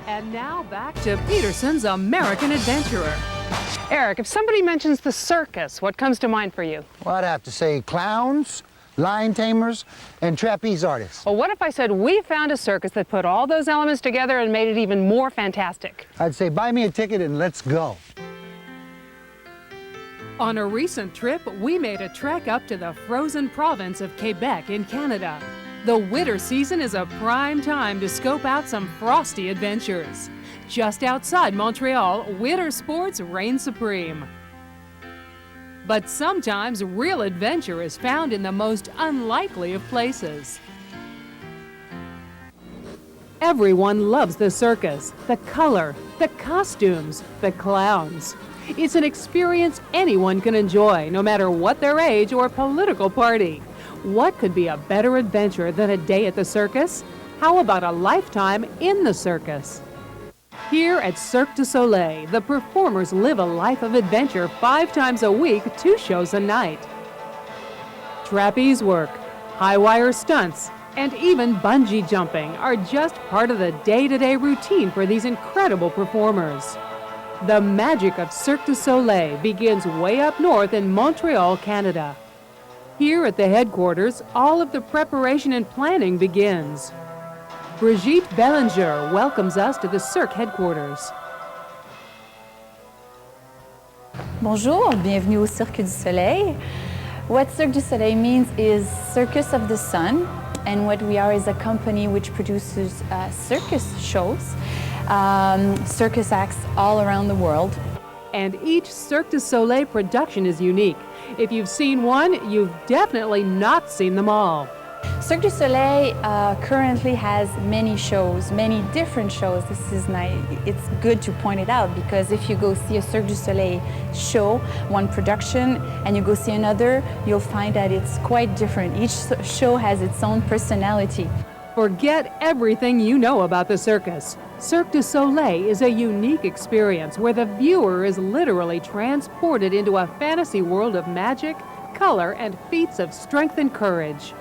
And now back to Petersen's American Adventurer. Eric, if somebody mentions the circus, what comes to mind for you? Well, I'd have to say clowns, lion tamers, and trapeze artists. Well, what if I said we found a circus that put all those elements together and made it even more fantastic? I'd say buy me a ticket and let's go. On a recent trip, we made a trek up to the frozen province of Quebec in Canada. The winter season is a prime time to scope out some frosty adventures. Just outside Montreal, winter sports reign supreme. But sometimes real adventure is found in the most unlikely of places. Everyone loves the circus, the color, the costumes, the clowns. It's an experience anyone can enjoy, no matter what their age or political party. What could be a better adventure than a day at the circus? How about a lifetime in the circus? Here at Cirque du Soleil, the performers live a life of adventure 5 times a week, 2 shows a night. Trapeze work, high-wire stunts, and even bungee jumping are just part of the day-to-day routine for these incredible performers. The magic of Cirque du Soleil begins way up north in Montreal, Canada. Here at the headquarters, all of the preparation and planning begins. Brigitte Bellinger welcomes us to the Cirque headquarters. Bonjour, bienvenue au Cirque du Soleil. What Cirque du Soleil means is Circus of the Sun, and what we are is a company which produces circus shows, circus acts all around the world. And each Cirque du Soleil production is unique. If you've seen one, you've definitely not seen them all. Cirque du Soleil currently has many shows, many different shows. This is nice. It's good to point it out because if you go see a Cirque du Soleil show, one production, and you go see another, you'll find that it's quite different. Each show has its own personality. Forget everything you know about the circus. Cirque du Soleil is a unique experience where the viewer is literally transported into a fantasy world of magic, color, and feats of strength and courage.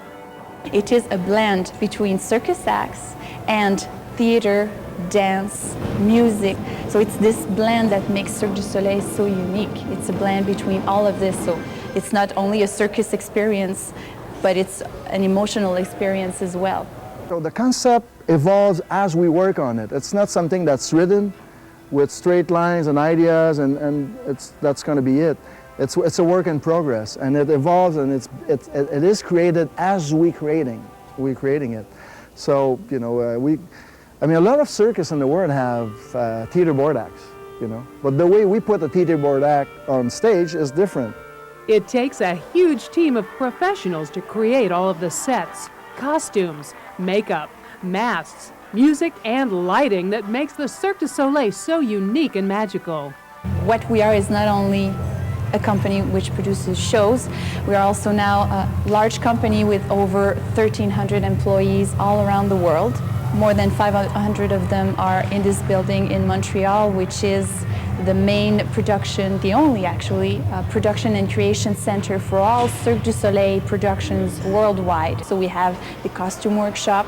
It is a blend between circus acts and theater, dance, music. So it's this blend that makes Cirque du Soleil so unique. It's a blend between all of this. So it's not only a circus experience, but it's an emotional experience as well. So the concept evolves as we work on it. It's not something that's written with straight lines and ideas and that's going to be it. It's a work in progress, and it evolves, and it is created as we're creating it. So you know, I mean, a lot of circus in the world have theater board acts, you know, but the way we put a theater board act on stage is different. It takes a huge team of professionals to create all of the sets, costumes, makeup, masks, music, and lighting that makes the Cirque du Soleil so unique and magical. What we are is not only a company which produces shows, we are also now a large company with over 1,300 employees all around the world. More than 500 of them are in this building in Montreal, which is the main production, the only actually, production and creation center for all Cirque du Soleil productions worldwide. So we have the costume workshop,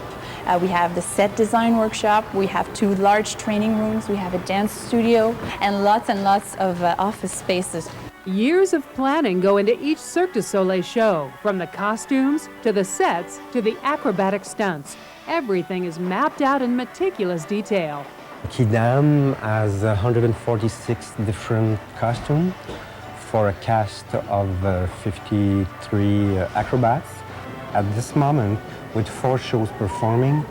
we have the set design workshop, we have 2 large training rooms, we have a dance studio, and lots of office spaces. Years of planning go into each Cirque du Soleil show, from the costumes to the sets to the acrobatic stunts. Everything is mapped out in meticulous detail. Kidam has 146 different costumes for a cast of 53 acrobats. At this moment, with 4 shows performing,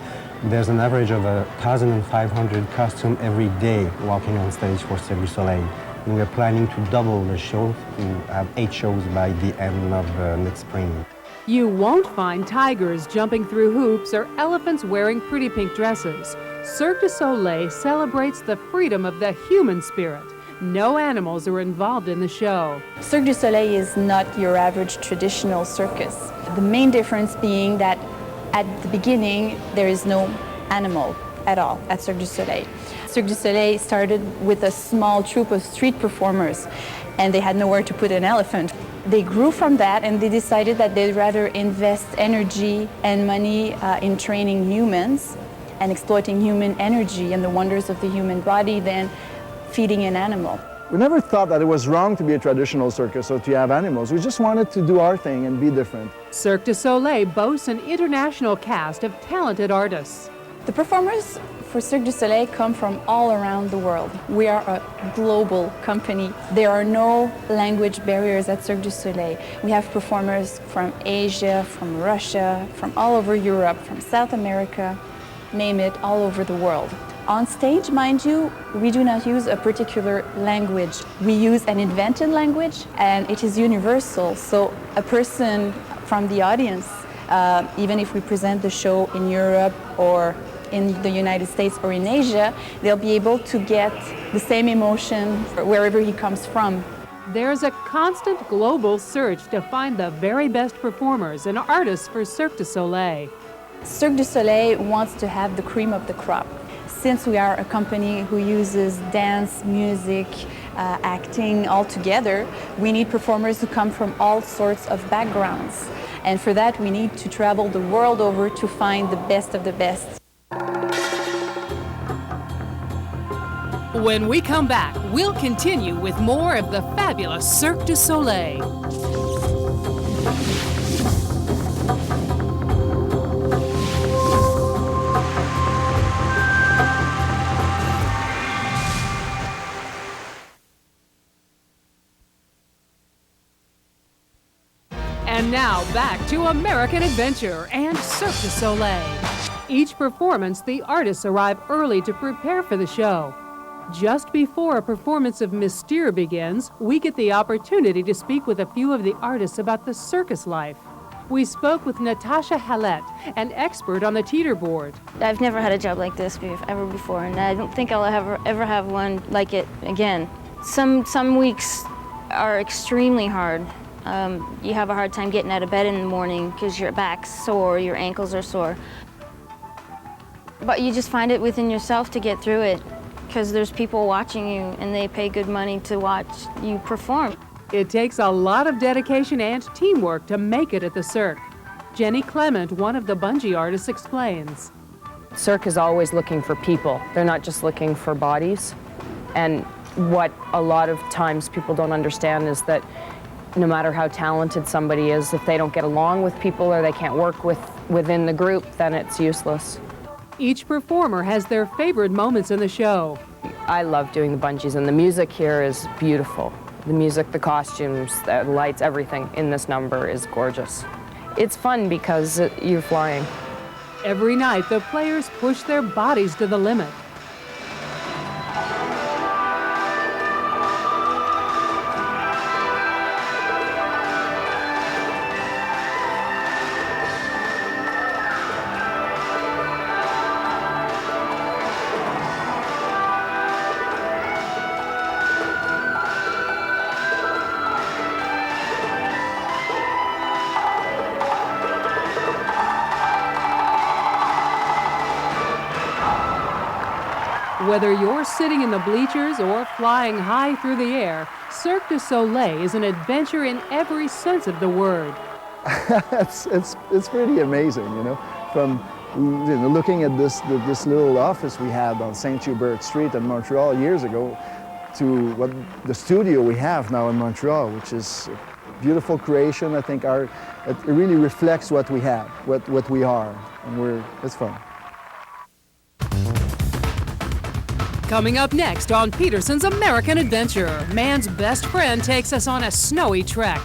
there's an average of 1,500 costumes every day walking on stage for Cirque du Soleil. And we're planning to double the show to have 8 shows by the end of next spring. You won't find tigers jumping through hoops or elephants wearing pretty pink dresses. Cirque du Soleil celebrates the freedom of the human spirit. No animals are involved in the show. Cirque du Soleil is not your average traditional circus. The main difference being that at the beginning there is no animal at all at Cirque du Soleil. Cirque du Soleil started with a small troupe of street performers, and they had nowhere to put an elephant. They grew from that, and they decided that they'd rather invest energy and money in training humans and exploiting human energy and the wonders of the human body than feeding an animal. We never thought that it was wrong to be a traditional circus or to have animals. We just wanted to do our thing and be different. Cirque du Soleil boasts an international cast of talented artists. The performers for Cirque du Soleil come from all around the world. We are a global company. There are no language barriers at Cirque du Soleil. We have performers from Asia, from Russia, from all over Europe, from South America, name it, all over the world. On stage, mind you, we do not use a particular language. We use an invented language, and it is universal. So a person from the audience, even if we present the show in Europe or in the United States or in Asia, they'll be able to get the same emotion wherever he comes from. There's a constant global search to find the very best performers and artists for Cirque du Soleil. Cirque du Soleil wants to have the cream of the crop. Since we are a company who uses dance, music, acting all together, we need performers who come from all sorts of backgrounds. And for that, we need to travel the world over to find the best of the best. When we come back, we'll continue with more of the fabulous Cirque du Soleil. And now back to American Adventure and Cirque du Soleil. Each performance, the artists arrive early to prepare for the show. Just before a performance of Mystere begins, we get the opportunity to speak with a few of the artists about the circus life. We spoke with Natasha Hallett, an expert on the teeter board. I've never had a job like this ever before, and I don't think I'll ever have one like it again. Some weeks are extremely hard. You have a hard time getting out of bed in the morning because your back's sore, your ankles are sore. But you just find it within yourself to get through it because there's people watching you and they pay good money to watch you perform. It takes a lot of dedication and teamwork to make it at the Cirque. Jenny Clement, one of the bungee artists, explains. Cirque is always looking for people. They're not just looking for bodies. And what a lot of times people don't understand is that no matter how talented somebody is, if they don't get along with people or they can't work within the group, then it's useless. Each performer has their favorite moments in the show. I love doing the bungees, and the music here is beautiful. The music, the costumes, the lights, everything in this number is gorgeous. It's fun because you're flying. Every night, the players push their bodies to the limit. Whether you're sitting in the bleachers or flying high through the air, Cirque du Soleil is an adventure in every sense of the word. it's pretty amazing, you know. From looking at this little office we had on St. Hubert Street in Montreal years ago to what the studio we have now in Montreal, which is a beautiful creation. I think it really reflects what we have, what we are, and it's fun. Coming up next on Petersen's American Adventure, man's best friend takes us on a snowy trek.